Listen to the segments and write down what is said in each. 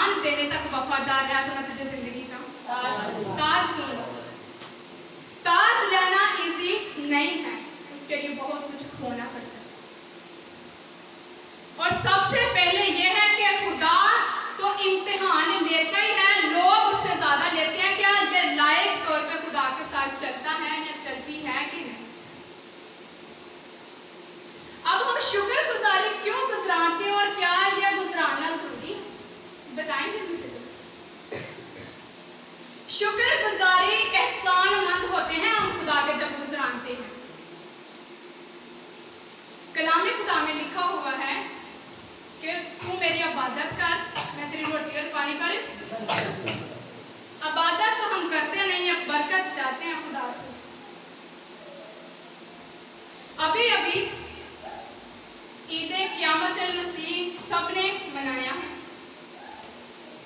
जान देने तक वफादार रहा तो मैं तुझे जिंदगी का ताज दूंगा। ताज लेना इजी नहीं है, उसके लिए बहुत कुछ खोना पड़ता है। और सबसे पहले यह है कि खुदा तो इम्तिहान लेता ही है, लोग उससे ज्यादा लेते हैं। क्या ये लायक तौर पे खुदा के साथ चलता है या चलती है कि नहीं? अब हम शुक्रगुजारी क्यों गुजराते हैं और क्या यह गुजराना जरूरी है, बताएंगे मुझे? शुक्रगुजारी एहसानमंद होते हैं हम खुदा के जब गुजराते हैं। कलाम खुदा में लिखा हुआ है कि तू मेरी इबादत कर, मैं तेरी रोटी और पानी पर। इबादत तो हम करते नहीं है, बरकत चाहते हैं खुदा से। अभी अभी ईद क़यामत अल मसीह सबने मनाया है,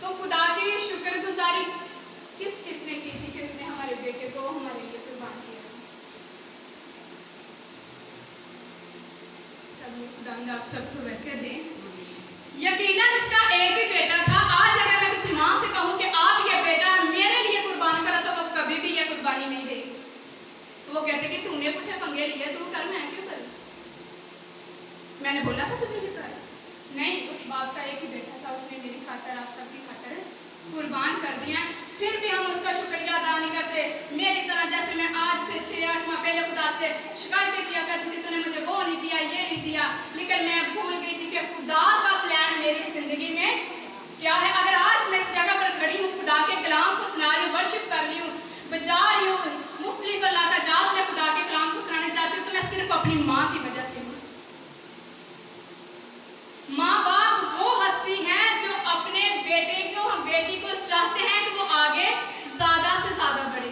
तो खुदा की शुक्रगुजारी किस किसने की थी कि उसने हमारे बेटे को हमारे लिए कुर्बान किया? खुदा आप सबको बरकत दें। यकीनन उसका एक ही बेटा था। आज अगर मैं किसी माँ से कहूँ कि आप ये बेटा मेरे लिए कुर्बान करा, तो वो कभी भी ये कुर्बानी नहीं देगी। वो कहते कि तूने पुट्ठे पंगे लिए, तू कर, मैं क्यों करूँ? मैंने बोला था तुझे ये कर। नहीं, उस बाप का एक ही बेटा था, उसने मेरी खातर आप सबकी खातर कुर्बान कर दिया। फिर भी हम उसका शुक्रिया अदा नहीं करते। मेरी तरह जैसे मैं आज से 6-8 माह पहले खुदा से शिकायतें किया करती थी, तूने मुझे वो नहीं दिया, ये नहीं दिया, लेकिन मैं भूल गई थी कि खुदा का प्लान मेरी जिंदगी में क्या है। अगर आज मैं इस जगह पर खड़ी हूँ, खुदा के कलाम को सुना रही हूँ, वर्शिप कर रही हूँ, बजा रही हूँ, मुख्तलिफ अल्लाह का जात में खुदा के कलाम को सुनाने चाहती हूँ, तो मैं सिर्फ अपनी माँ की वजह से हूँ। माँ बाप वो हस्ती हैं जो अपने बेटे को, बेटी को चाहते हैं कि वो आगे ज्यादा से ज्यादा बढ़े,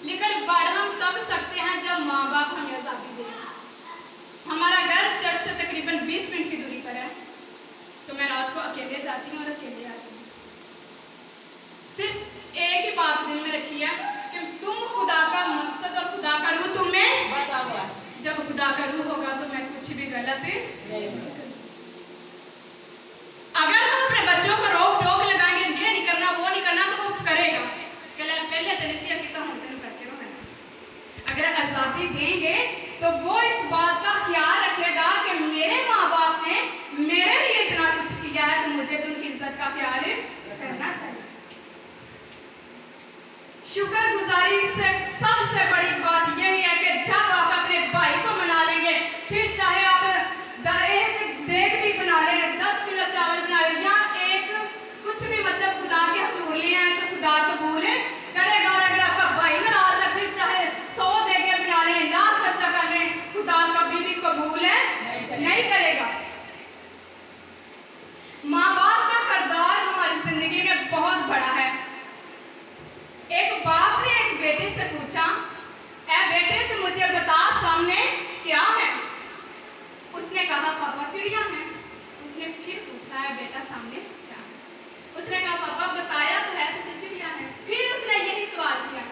लेकिन बढ़ हम तब सकते हैं जब माँ बाप हमें आजादी दें। हमारा घर चर्च से तकरीबन 20 मिनट की दूरी पर है, तो मैं रात को अकेले जाती हूँ और अकेले आती हूँ। सिर्फ एक ही बात दिल में रखी है कि तुम खुदा का मकसद और खुदा का रूह तुम में बसा हुआ है। जब खुदा का रूह होगा तो मैं कुछ भी गलत नहीं। अगर हम अपने बच्चों को रोक टोक लगाएंगे, ये नहीं करना, वो नहीं करना, तो वो करेगा। पहले तलिसिया कितना होता है करके रहो। अगर आजादी देंगे तो वो इस बात का ख्याल रखेगा कि मेरे माँ बाप ने मेरे लिए इतना कुछ किया है, तो मुझे भी उनकी इज्जत का ख्याल करना चाहिए। शुक्रगुजारी से सबसे बड़ी बात यही है कि जब आप अपने भाई को मना लेंगे, फिर चाहे आप एक देग भी बना लें, 10 किलो चावल बना लें, या एक कुछ भी मतलब खुदा के हसूर लिए हैं, तो खुदा कबूल करेगा। और अगर आपका भाई नाराज है, फिर चाहे 100 देगे बना लें, लाख खर्चा कर लें, खुदा कभी भी कबूल नहीं करेगा। माँ बाप का किरदार हमारी जिंदगी में बहुत बड़ा है। एक बाप ने एक बेटे से पूछा, ऐ बेटे तू मुझे बता सामने क्या है? उसने कहा पापा चिड़िया है। उसने फिर पूछा, है बेटा सामने क्या है? उसने कहा पापा बताया तो है तुझे चिड़िया है। फिर उसने यही सवाल किया,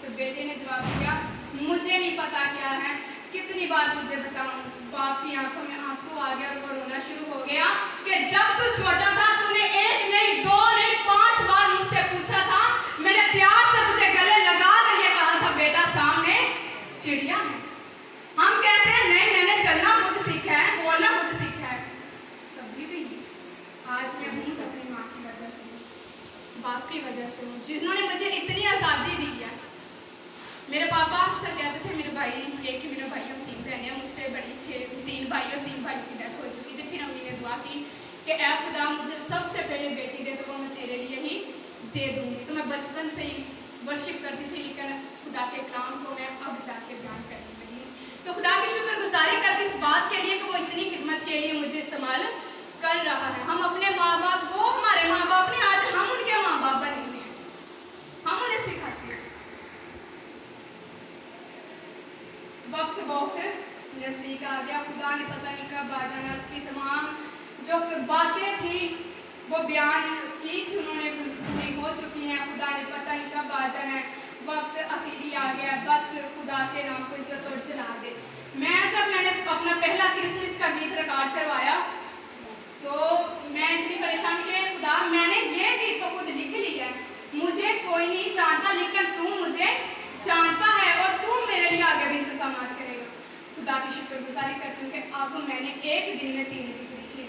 तो बेटे ने जवाब दिया मुझे नहीं पता क्या है, कितनी बार तुझे बताऊं? बाप की आंखों में आंसू आ गया और वो रोना शुरू हो गया कि जब तू छोटा था तूने 1 नहीं 2 नहीं 5 बार मुझसे पूछा था, मैंने प्यार से तुझे गले लगा कर ये कहा था बेटा सामने चिड़िया है। हम कहते हैं नहीं मैंने चलना खुद सीखा है, बोलना खुद सीखा है। कभी भी नहीं। आज मैं हूँ तो अपनी माँ की वजह से, बाप की वजह से हूँ, जिन्होंने मुझे इतनी आज़ादी दी है। मेरे पापा अक्सर कहते थे, मेरे भाई एक ही मेरे भाई और 3 बहनें हैं, मुझसे बड़ी 3 भाई और 3 भाइयों की डेथ हो चुकी थी। फिर अम्मी ने दुआ की कि ऐ खुदा मुझे सबसे पहले बेटी दे, तो वो मैं तेरे लिए ही दे दूँगी। तो मैं बचपन से ही वर्शिप करती थी, लेकिन खुदा के कलाम को मैं अब जाके बयान करने लगी। तो खुदा की शुक्रगुजारी करती इस बात के लिए कि वो इतनी खिदमत के लिए मुझे इस्तेमाल कर रहा है। हम अपने माँ बाप, वो हमारे माँ बाप ने, आज हम उनके माँ बाप बने हुए हैं, हम उन्हें सिखाते हैं। वक्त बहुत नजदीक आ गया, खुदा ने पता नहीं कब आ जाना। उसकी तमाम जो बातें थी वो बयान की थी, उन्होंने पूरी हो चुकी हैं। खुदा ने पता नहीं कब आ जाना है, वक्त आखिरी आ गया। बस खुदा के नाम को इज्जत और जला दे। मैंने अपना पहला क्रिसमस का गीत रिकॉर्ड करवाया, तो मैं इतनी परेशान कि खुदा शुक्रगुजारी करती हूँ कि अब मैंने एक दिन में 3 डिग्री ली।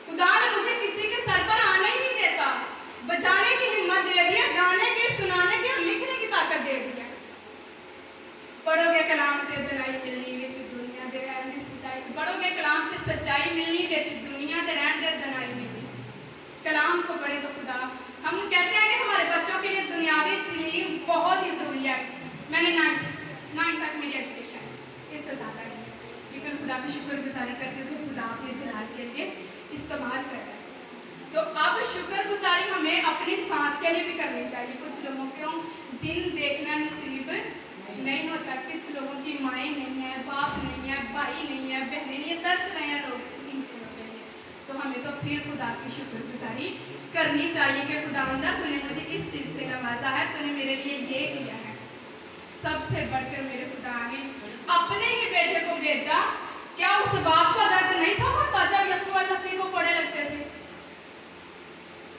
खुदा ने मुझे किसी के सर पर आने ही नहीं देता, बचाने की हिम्मत दे दिया, गाने की, सुनाने की और लिखने की ताकत दे दिया। पढ़ोगे कलाम ते दराई मिलनी विच दुनिया दे रहन दी सच्चाई, पढ़ोगे कलाम ते सच्चाई मिलनी विच दुनिया दे रहन दे दनाई मिलनी। कलाम को पढ़े तो खुदा, हम कहते हैं कि हमारे बच्चों के लिए दुनियावी तालीम बहुत ही ज़रूरी है। मैंने 9th तक मेरी एजुकेशन इससे ज़्यादा नहीं है, लेकिन खुदा की शुक्रगुजारी करती हूँ कि खुदा अपने जलाल के लिए इस्तेमाल कर रहा है। तो अब शुक्रगुजारी हमें अपनी सांस के लिए भी करनी चाहिए। कुछ लोगों को दिन देखना नसीब नहीं होता, कुछ लोगों की माएँ नहीं है, बाप नहीं है, भाई नहीं है, बहनें नहीं है, तरस रहे हैं लोग इन चीज़ों के लिए। तो हमें तो फिर खुदा की शुक्रगुजारी करनी चाहिए कि खुदावंदा तूने मुझे इस चीज़ से नवाजा है, तूने मेरे लिए ये किया है। सबसे बढ़कर मेरे खुदा ने अपने ही बेटे को भेजा। क्या उस बाप का दर्द नहीं था होता जब यीशु मसीह को कोड़े लगते थे?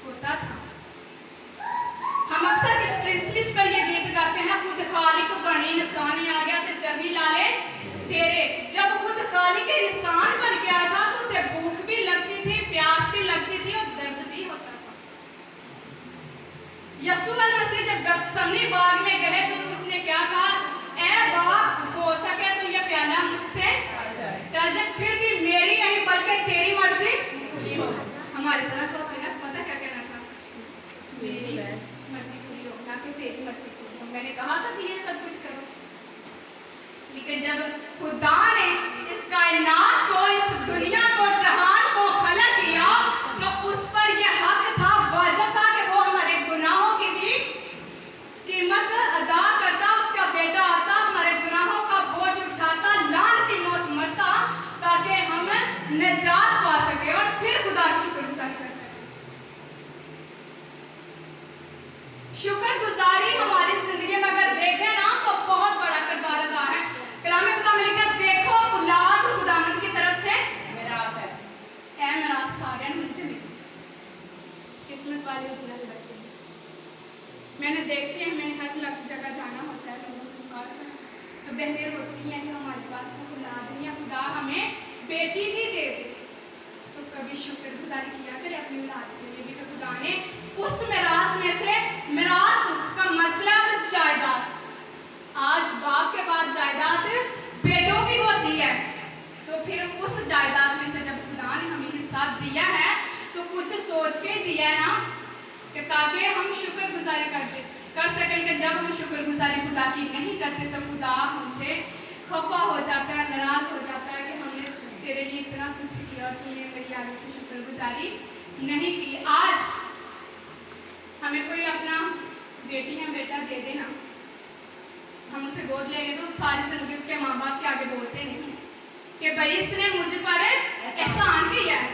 होता था। हम अक्सर क्रिसमस पर ये गीत गाते हैं, खुद खालिक बने इंसानी आ गया तो चर्बी लाले तेरे। जब खुद खालिक इंसान बन गया था तो उसे भूख भी लगती थी, प्यास भी लगती थी और दर्द भी होता था। यीशु मसीह जब गतसमनी बाग में गए तो उसने क्या कहा? ऐ बाप, हो सके तो यह प्याला मुझसे टल जाए, फिर भी मेरी नहीं बल्कि तेरी मर्जी पूरी हो। हमारी तरफ तो पता क्या कहना था? मेरी मर्जी पूरी हो, ना कि तेरी मर्जी पूरी हो। मैंने कहा था कि ये सब कुछ करो, लेकिन जब खुदा ने इस कायनात को, इस दुनिया को, जहान को खलक किया तो उस पर यह हक था, वाजिब था कि वो हमारे गुनाहों की भी कीमत अदा करता। उसका बेटा आता, हमारे गुनाहों का बोझ उठाता, लान की मौत मरता, ताकि हम निजात पा सके और फिर खुदा की शुक्रगुजारी कर सके। शुक्रगुजारी हमारी जिंदगी में अगर देखें ना तो बहुत बड़ा किरदार अदा है। कलाम खुदा में लिखा, देखो औलाद खुदावंद की तरफ से मिरास है। ऐ मिरास सारे मुझे मिली, किस्मत वाले जिन्हों के बच्चे। मैंने देखे, मैंने हर जगह जाना होता है लोगों के पास, तो बहनें रोती हैं कि हमारे पास औलाद नहीं है, खुदा हमें बेटी ही दे दे। तो कभी शुक्रगुजारी किया करें अपनी औलाद के लिए भी कि खुदा ने उस मिरास में से, मिरास का मतलब जायदाद, आज बाप के पास जायदाद बेटों की होती है, तो फिर उस जायदाद में से जब खुदा ने हमें हिस्सा दिया है तो कुछ सोच के दिया है ना, कि ताकि हम शुक्रगुजारी कर सकें। लेकिन जब हम शुक्रगुजारी खुदा की नहीं करते तो खुदा हमसे खफा हो जाता है, नाराज हो जाता है कि हमने तेरे लिए इतना कुछ किया और तूने मेरी आगे से शुक्रगुजारी नहीं की। आज हमें कोई अपना बेटी या बेटा दे देना, हम उसे गोद लेंगे तो सारी जिंदगी उसके माँ बाप के आगे बोलते नहीं कि भाई इसने मुझ पर एहसान किया है।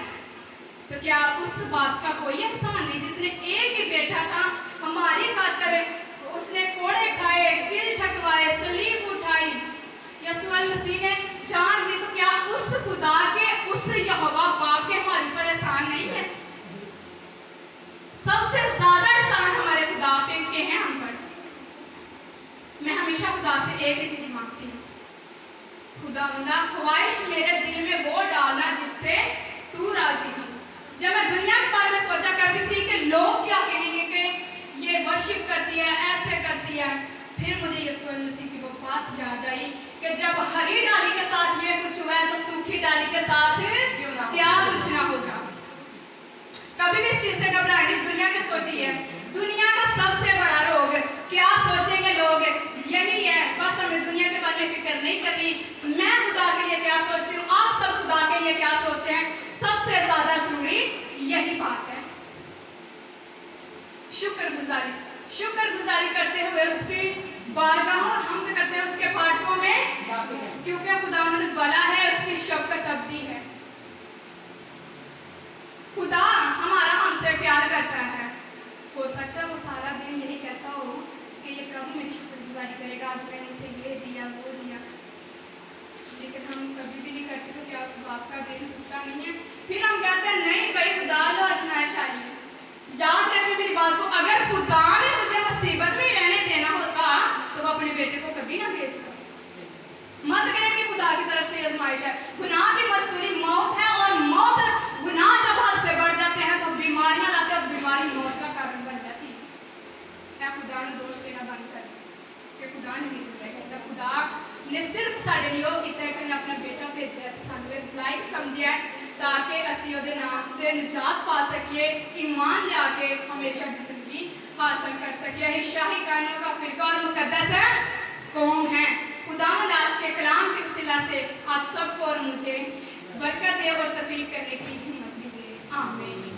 तो क्या उस बात का कोई एहसान नहीं जिसने एक ही बेटा था हमारी खातिर, उसने कोड़े खाए, दिल ठकवाए, सलीब उठाई, यीशु मसीह ने जान दी, तो क्या उस खुदा के, उस यहोवा बाप के हमारे पर एहसान नहीं है? सबसे ज्यादा एहसान हमारे खुदा के हैं हम पर। मैं हमेशा खुदा से एक ही चीज मांगती हूँ, खुदावंदा ख्वाहिश मेरे दिल में वो डालना जिससे तू राजी हो। जब मैं दुनिया के बारे में सोचा करती थी कि लोग क्या कहेंगे कि ये वर्शिप करती है, ऐसे करती है, फिर मुझे यीशु मसीह की वो बात याद आई कि जब हरी डाली के साथ ये कुछ हुआ है तो सूखी डाली के साथ क्या कुछ ना होगा। कभी भी इस चीज से घबराए। दुनिया क्या सोचती है? दुनिया का सबसे बड़ा रोग क्या सोचेंगे लोग, यही है। बस हमें दुनिया के बारे में फिक्र नहीं करनी, मैं खुदा के लिए क्या सोचती हूँ, आप सब खुदा के लिए क्या सोचते हैं, सबसे ज्यादा जरूरी यही बात है। शुक्रगुजारी करते हुए उसकी बारगाहों और हमद करते हुए उसके फाटकों में, क्योंकि खुदावंद भला है, उसकी शफ़क़त अबदी है। खुदा हमारा हमसे प्यार करता है। हो सकता है वो सारा दिन यही कहता हो कि ये कब मेरी शुक्रगुजारी करेगा, आज मैंने इसे ये दिया वो दिया, लेकिन हम कभी भी नहीं करते। तो क्या उस बाप का दिल टूटता नहीं है? फिर हम कहते हैं नहीं भाई खुदा लो आजमाइश आई है। याद रखे मेरी बात को, अगर खुदा ने तुझे मुसीबत में रहने देना होता तो वो अपने बेटे को कभी ना भेजता। सी आजमाइश है। गुनाह की मजदूरी मौत है, और मौत गुनाह जब हद से बढ़ जाते हैं तो बीमारियां लाते हैं, बीमारी मौत का कारण बन जाती है। खुदा ने दोष देना बंद कर कि खुदा ने नहीं दिया, खुदा ने सिर्फ साढ़े लिए किया कि अपना बेटा भेजा सानू इस लायक समझिया ताकि असी उहदे नाम से निजात पा सकिए, ईमान लिया के हमेशा की जिंदगी हासिल कर सकिए। ये शाही कायनों का फिरका और मुकद्दस है कौम है। खुदावंद आज के कलाम के वसीला से आप सबको और मुझे बरकत दे और तौफीक करने की हिम्मत भी दे। आमीन।